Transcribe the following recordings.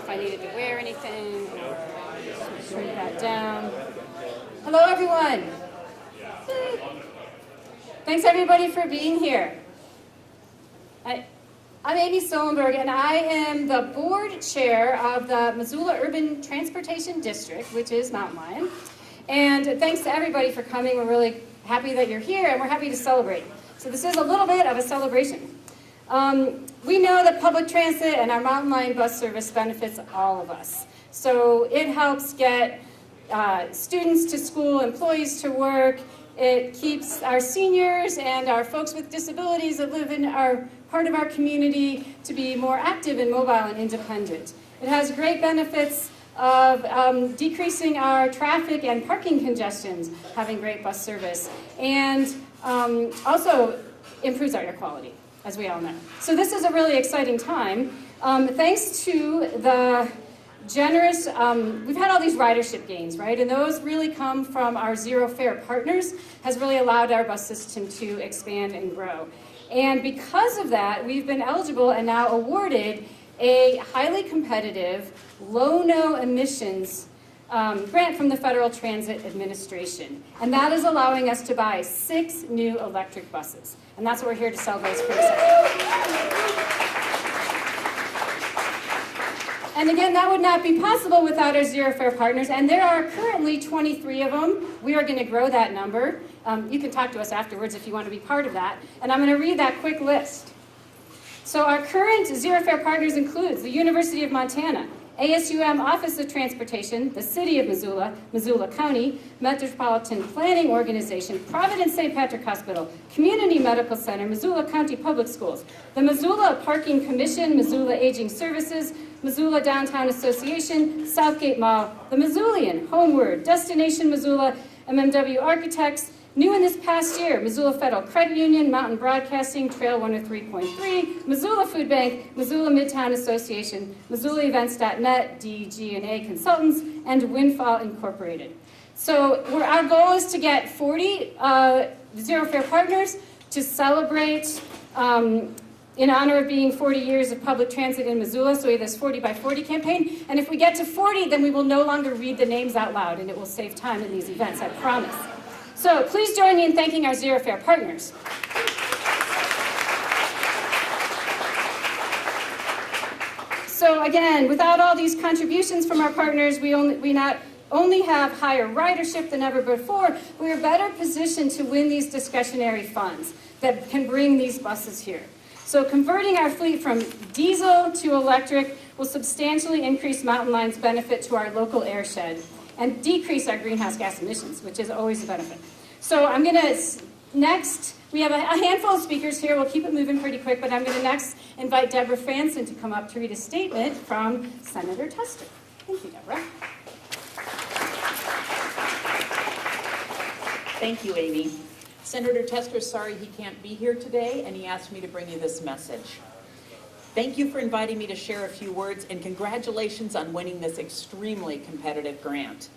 if I needed to wear anything or shrink that down. Hello, everyone. Thanks, everybody, for being here. I'm Amy Stolenberg, and I am the board chair of the Missoula Urban Transportation District, which is Mountain Lion. And thanks to everybody for coming. We're really happy that you're here, and we're happy to celebrate. So this is a little bit of a celebration. We know that public transit and our Mountain Lion bus service benefits all of us. So it helps get students to school, employees to work. It keeps our seniors and our folks with disabilities that live in our part of our community to be more active and mobile and independent. It has great benefits of decreasing our traffic and parking congestions, having great bus service, and also improves our air quality, as we all know. So this is a really exciting time. Thanks to the generous, we've had all these ridership gains, right? And those really come from our zero fare partners, has really allowed our bus system to expand and grow. And because of that, we've been eligible and now awarded a highly competitive, low-no emissions grant from the Federal Transit Administration. And that is allowing us to buy 6 new electric buses. And that's what we're here to celebrate. It's pretty exciting. And again, that would not be possible without our zero fare partners, and there are currently 23 of them. We are going to grow that number. You can talk to us afterwards if you want to be part of that. And I'm going to read that quick list. So our current zero fare partners includes the University of Montana, ASUM Office of Transportation, the City of Missoula, Missoula County, Metropolitan Planning Organization, Providence St. Patrick Hospital, Community Medical Center, Missoula County Public Schools, the Missoula Parking Commission, Missoula Aging Services, Missoula Downtown Association, Southgate Mall, the Missoulian, Homeward, Destination Missoula, MMW Architects, new in this past year, Missoula Federal Credit Union, Mountain Broadcasting, Trail 103.3, Missoula Food Bank, Missoula Midtown Association, MissoulaEvents.net, DG&A Consultants, and Windfall Incorporated. So our goal is to get 40 zero fare partners to celebrate in honor of being 40 years of public transit in Missoula, so we have this 40 by 40 campaign. And if we get to 40, then we will no longer read the names out loud, and it will save time in these events, I promise. So please join me in thanking our zero fare partners. So again, without all these contributions from our partners, we not only have higher ridership than ever before, we are better positioned to win these discretionary funds that can bring these buses here. So converting our fleet from diesel to electric will substantially increase Mountain Lion's benefit to our local airshed and decrease our greenhouse gas emissions, which is always a benefit. So I'm going to next, we have a handful of speakers here. We'll keep it moving pretty quick, but I'm going to next invite Deborah Franson to come up to read a statement from Senator Tester. Thank you, Deborah. Thank you, Amy. Senator Tester is sorry he can't be here today, and he asked me to bring you this message. Thank you for inviting me to share a few words, and congratulations on winning this extremely competitive grant.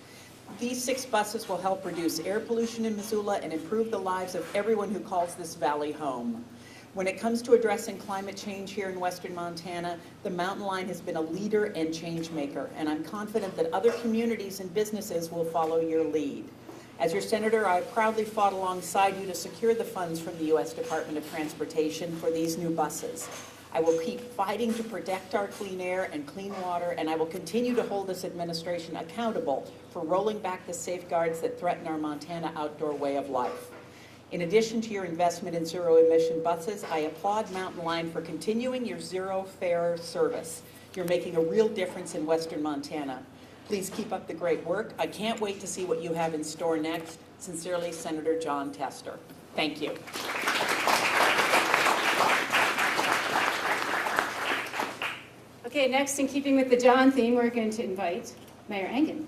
These 6 buses will help reduce air pollution in Missoula and improve the lives of everyone who calls this valley home. When it comes to addressing climate change here in western Montana, the Mountain Lion has been a leader and change maker, and I'm confident that other communities and businesses will follow your lead. As your senator, I proudly fought alongside you to secure the funds from the U.S. Department of Transportation for these new buses. I will keep fighting to protect our clean air and clean water, and I will continue to hold this administration accountable for rolling back the safeguards that threaten our Montana outdoor way of life. In addition to your investment in zero-emission buses, I applaud Mountain Lion for continuing your zero-fare service. You're making a real difference in western Montana. Please keep up the great work. I can't wait to see what you have in store next. Sincerely, Senator John Tester. Thank you. Okay, next, in keeping with the John theme, we're going to invite Mayor Engen.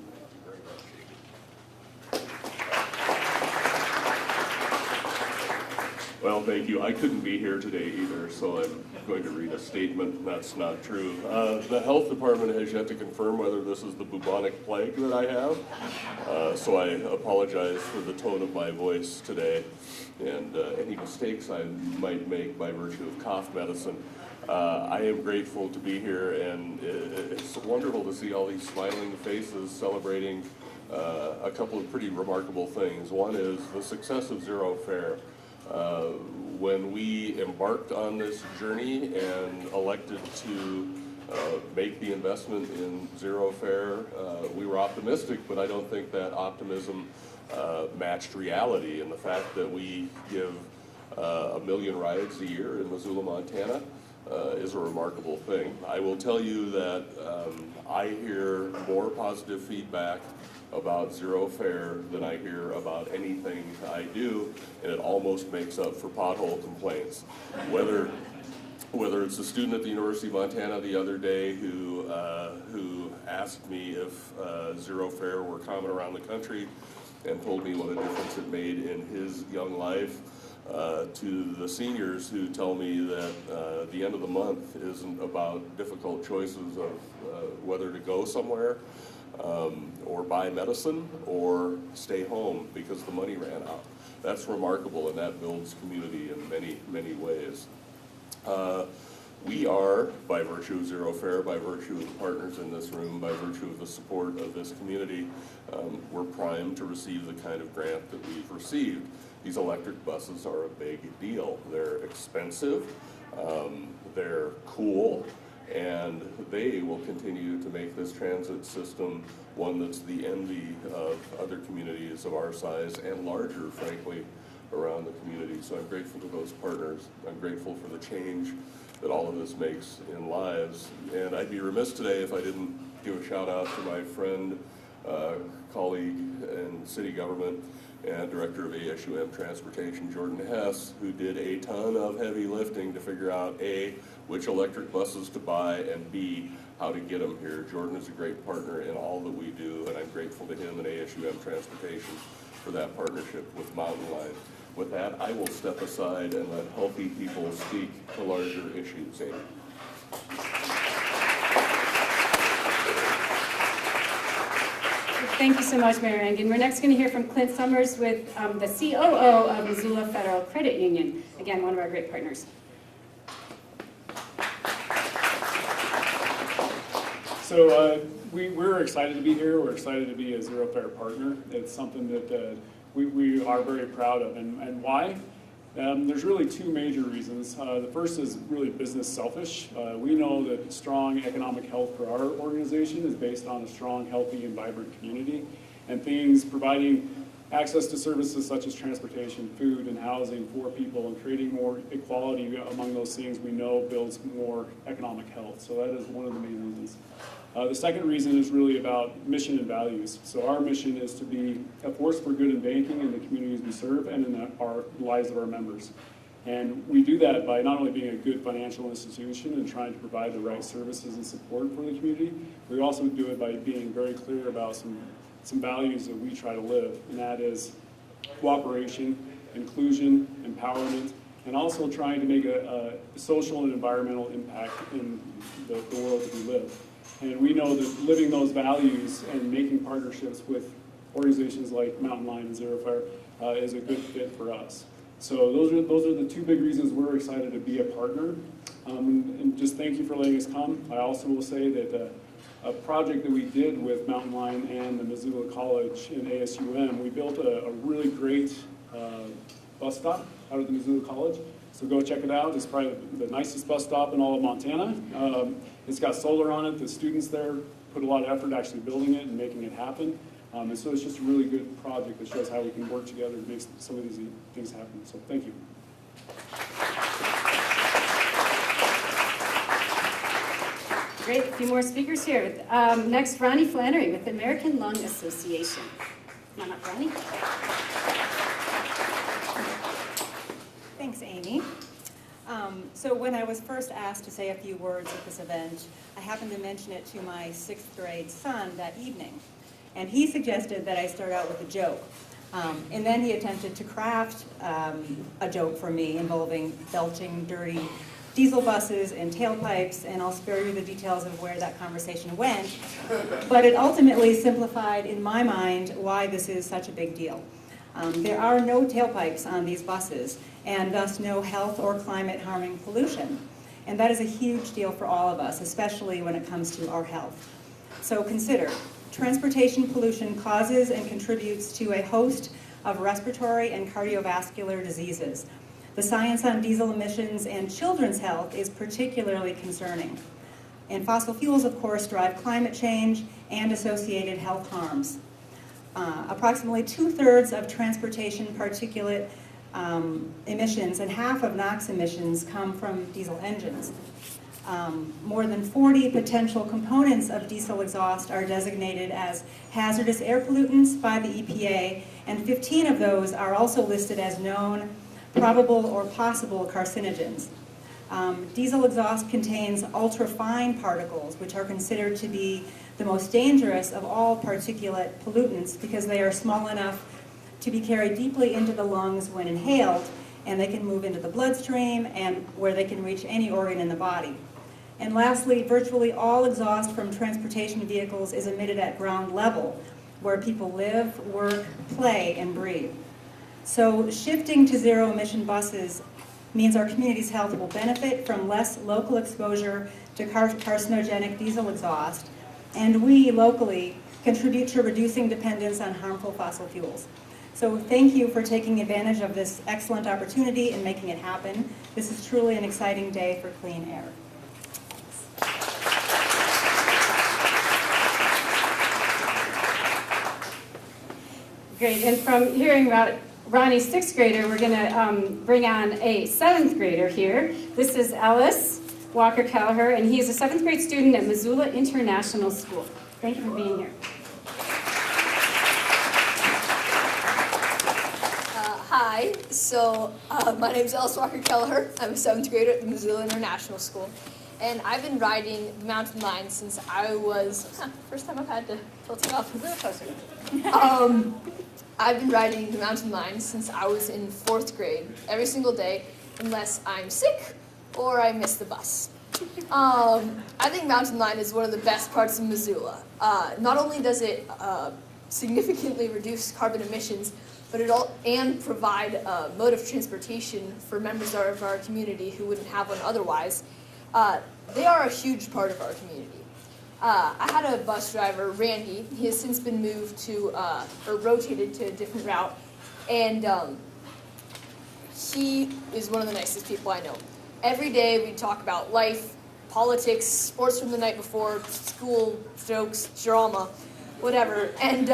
Well, thank you. I couldn't be here today either, so I'm going to read a statement that's not true. The health department has yet to confirm whether this is the bubonic plague that I have, so I apologize for the tone of my voice today and any mistakes I might make by virtue of cough medicine. I am grateful to be here, and it's wonderful to see all these smiling faces celebrating a couple of pretty remarkable things. One is the success of Zero Fare. When we embarked on this journey and elected to make the investment in Zero Fare, we were optimistic, but I don't think that optimism matched reality. And the fact that we give 1 million rides a year in Missoula, Montana is a remarkable thing. I will tell you that I hear more positive feedback about Zero Fare than I hear about anything I do, and it almost makes up for pothole complaints. Whether it's a student at the University of Montana the other day who asked me if Zero Fare were common around the country and told me what a difference it made in his young life, to the seniors who tell me that the end of the month isn't about difficult choices of whether to go somewhere or buy medicine or stay home because the money ran out. That's remarkable, and that builds community in many, many ways. We are, by virtue of Zero Fare, by virtue of the partners in this room, by virtue of the support of this community, we're primed to receive the kind of grant that we've received. These electric buses are a big deal. They're expensive, they're cool, and they will continue to make this transit system one that's the envy of other communities of our size and larger, frankly, around the community. So I'm grateful to those partners. I'm grateful for the change that all of this makes in lives. And I'd be remiss today if I didn't give a shout out to my friend, colleague in city government, and director of ASUM Transportation, Jordan Hess, who did a ton of heavy lifting to figure out A, which electric buses to buy, and B, how to get them here. Jordan is a great partner in all that we do, and I'm grateful to him and ASUM Transportation for that partnership with Mountain Line. With that, I will step aside and let healthy people speak to larger issues. Amy. Thank you so much, Mayor Engen. We're next going to hear from Clint Summers with the COO of Missoula Federal Credit Union. Again, one of our great partners. So we're excited to be here. We're excited to be a Zero Fare partner. It's something that we are very proud of. And why? There's really two major reasons. The first is really business selfish. We know that strong economic health for our organization is based on a strong, healthy, and vibrant community. And things providing access to services such as transportation, food, and housing for people, and creating more equality among those things we know builds more economic health. So that is one of the main reasons. The second reason is really about mission and values. So our mission is to be a force for good in banking in the communities we serve and in our lives of our members. And we do that by not only being a good financial institution and trying to provide the right services and support for the community, we also do it by being very clear about some values that we try to live, and that is cooperation, inclusion, empowerment, and also trying to make a social and environmental impact in the world that we live. And we know that living those values and making partnerships with organizations like Mountain Line and Zero Fare is a good fit for us. So those are the two big reasons we're excited to be a partner. And just thank you for letting us come. I also will say that a project that we did with Mountain Line and the Missoula College in ASUM, we built a really great bus stop out of the Missoula College. So go check it out. It's probably the nicest bus stop in all of Montana. It's got solar on it. The students there put a lot of effort actually building it and making it happen. And so it's just a really good project that shows how we can work together to make some of these things happen. So thank you. Great, a few more speakers here. Next, Ronnie Flannery with the American Lung Association. Come on up, Ronnie. Thanks, Amy. So when I was first asked to say a few words at this event, I happened to mention it to my 6th grade son that evening. And he suggested that I start out with a joke. And then he attempted to craft a joke for me involving belching dirty diesel buses and tailpipes, and I'll spare you the details of where that conversation went. But it ultimately simplified in my mind why this is such a big deal. There are no tailpipes on these buses, and thus no health or climate harming pollution. And that is a huge deal for all of us, especially when it comes to our health. So consider, transportation pollution causes and contributes to a host of respiratory and cardiovascular diseases. The science on diesel emissions and children's health is particularly concerning. And fossil fuels, of course, drive climate change and associated health harms. Approximately 2/3 of transportation particulate emissions and half of NOx emissions come from diesel engines. More than 40 potential components of diesel exhaust are designated as hazardous air pollutants by the EPA, and 15 of those are also listed as known, probable, or possible carcinogens. Diesel exhaust contains ultrafine particles, which are considered to be the most dangerous of all particulate pollutants because they are small enough to be carried deeply into the lungs when inhaled, and they can move into the bloodstream and where they can reach any organ in the body. And lastly, virtually all exhaust from transportation vehicles is emitted at ground level, where people live, work, play, and breathe. So shifting to zero-emission buses means our community's health will benefit from less local exposure to carcinogenic diesel exhaust, and we locally contribute to reducing dependence on harmful fossil fuels. So thank you for taking advantage of this excellent opportunity and making it happen. This is truly an exciting day for clean air. Great, and from hearing about Ronnie's 6th grader, we're going to bring on a 7th grader here. This is Ellis Walker Kelleher, and he is a 7th grade student at Missoula International School. Thank you for being here. Hi, so my name is Ellis Walker Kelleher. I'm a 7th grader at the Missoula International School. And I've been riding the mountain lion since I was, first time I've had to tilt it off a roller coaster. I've been riding the mountain lion since I was in 4th grade, every single day, unless I'm sick or I miss the bus. I think mountain lion is one of the best parts of Missoula. Not only does it significantly reduce carbon emissions, but and provide a mode of transportation for members of our community who wouldn't have one otherwise. They are a huge part of our community. I had a bus driver, Randy. He has since been moved to, or rotated to a different route, and he is one of the nicest people I know. Every day we talk about life, politics, sports from the night before, school, jokes, drama, whatever. And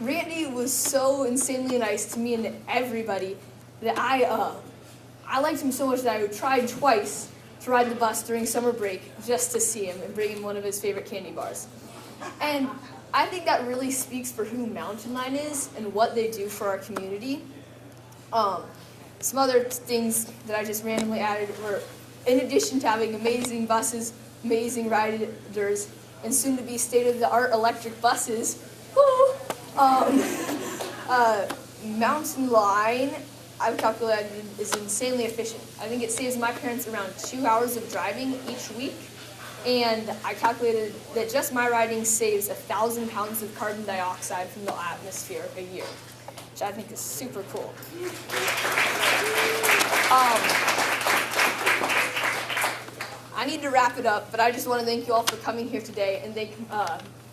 Randy was so insanely nice to me and to everybody that I liked him so much that I tried twice to ride the bus during summer break just to see him and bring him one of his favorite candy bars. And I think that really speaks for who Mountain Lion is and what they do for our community. Some other things that I just randomly added were, in addition to having amazing buses, amazing riders, and soon to be state-of-the-art electric buses, woo, Mountain Lion, I've calculated, is insanely efficient. I think it saves my parents around 2 hours of driving each week, and I calculated that just my riding saves 1,000 pounds of carbon dioxide from the atmosphere a year, which I think is super cool. I need to wrap it up, but I just want to thank you all for coming here today and thank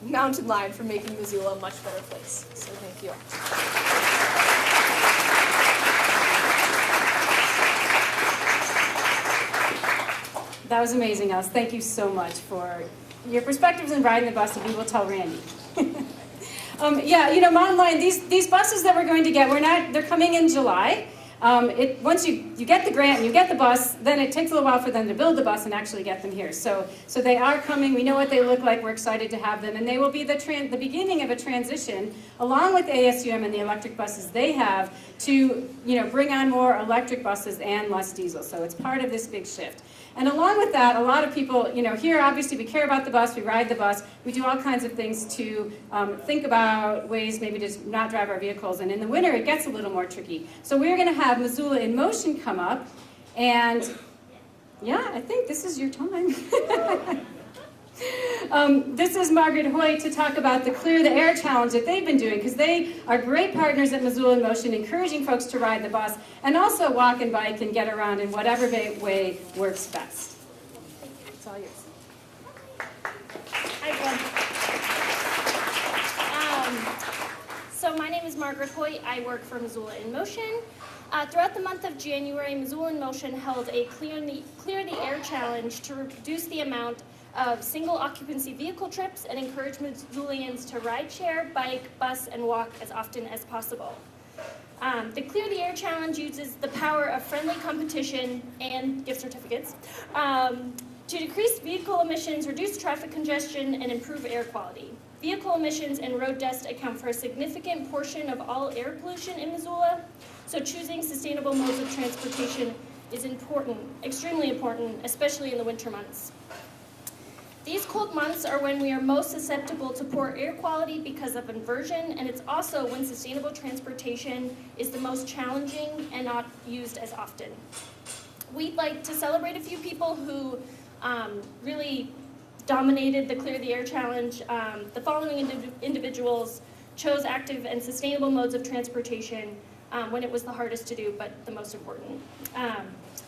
Mountain Lion for making Missoula a much better place. So thank you all. That was amazing, Alice. Thank you so much for your perspectives in riding the bus, and we will tell Randy. Yeah, you know, Mountain Lion, these buses that we're going to get, they're coming in July. Once you get the grant and you get the bus, then it takes a little while for them to build the bus and actually get them here. So they are coming. We know what they look like. We're excited to have them. And they will be the beginning of a transition, along with ASUM and the electric buses they have, to bring on more electric buses and less diesel. So it's part of this big shift. And along with that, a lot of people, here obviously we care about the bus, we ride the bus, we do all kinds of things to think about ways maybe to not drive our vehicles. And in the winter, it gets a little more tricky. So we're going to have Missoula in Motion come up. And yeah, I think this is your time. This is Margaret Hoyt to talk about the Clear the Air challenge that they've been doing, because they are great partners at Missoula in Motion, encouraging folks to ride the bus and also walk and bike and get around in whatever way works best. It's all yours. Hi, everyone. So my name is Margaret Hoyt. I work for Missoula in Motion. Throughout the month of January, Missoula in Motion held a Clear the Air challenge to reduce the amount of single occupancy vehicle trips and encourage Missoulians to ride share, bike, bus, and walk as often as possible. The Clear the Air challenge uses the power of friendly competition and gift certificates to decrease vehicle emissions, reduce traffic congestion, and improve air quality. Vehicle emissions and road dust account for a significant portion of all air pollution in Missoula, so choosing sustainable modes of transportation is important, extremely important, especially in the winter months. These cold months are when we are most susceptible to poor air quality because of inversion, and it's also when sustainable transportation is the most challenging and not used as often. We'd like to celebrate a few people who really dominated the Clear the Air challenge. The following individuals chose active and sustainable modes of transportation when it was the hardest to do, but the most important.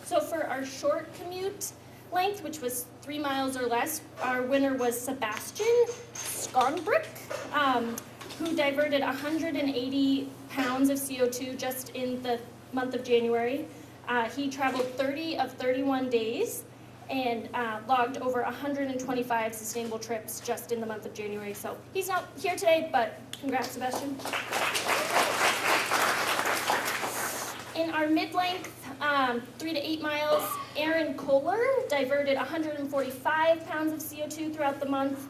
So for our short commute length, which was 3 miles or less, our winner was Sebastian Skonbrick, who diverted 180 pounds of CO2 just in the month of January. He traveled 30 of 31 days and logged over 125 sustainable trips just in the month of January. So he's not here today, but congrats, Sebastian. In our mid-length, 3 to 8 miles, Aaron Kohler diverted 145 pounds of CO2 throughout the month,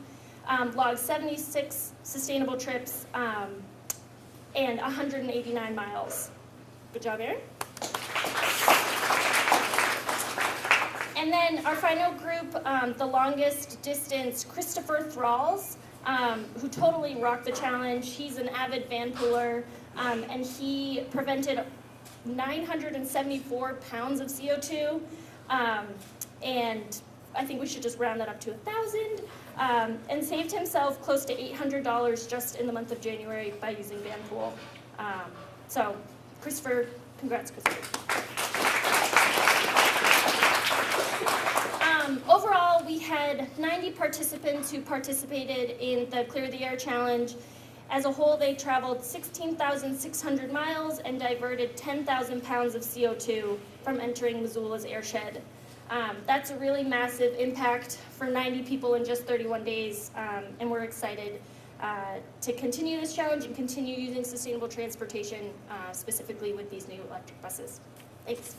logged 76 sustainable trips, and 189 miles. Good job, Aaron. And then our final group, the longest distance, Christopher Thralls, who totally rocked the challenge. He's an avid van pooler, and he prevented 974 pounds of CO2, and I think we should just round that up to 1,000, and saved himself close to $800 just in the month of January by using van pool. So, Christopher, congrats, Christopher. Overall, we had 90 participants who participated in the Clear the Air Challenge. As a whole, they traveled 16,600 miles and diverted 10,000 pounds of CO2 from entering Missoula's airshed. That's a really massive impact for 90 people in just 31 days, and we're excited to continue this challenge and continue using sustainable transportation, specifically with these new electric buses. Thanks.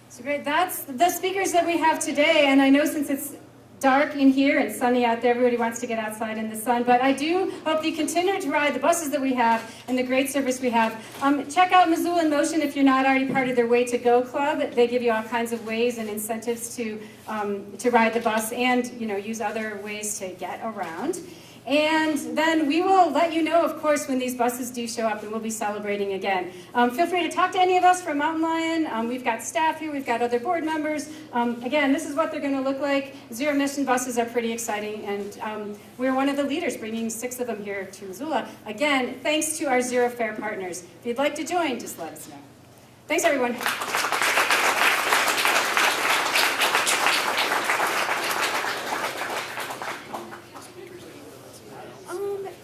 So great, that's the speakers that we have today, and I know since it's dark in here and sunny out there, everybody wants to get outside in the sun, but I do hope you continue to ride the buses that we have and the great service we have. Check out Missoula in Motion if you're not already part of their Way to Go club. They give you all kinds of ways and incentives to ride the bus and use other ways to get around. And then we will let you know, of course, when these buses do show up, and we'll be celebrating again. Feel free to talk to any of us from Mountain Lion. We've got staff here, we've got other board members. Again, this is what they're going to look like. Zero emission buses are pretty exciting, and we're one of the leaders, bringing 6 of them here to Missoula. Again, thanks to our Zero Fare partners. If you'd like to join, just let us know. Thanks, everyone.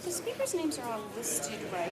The speakers' names are all listed right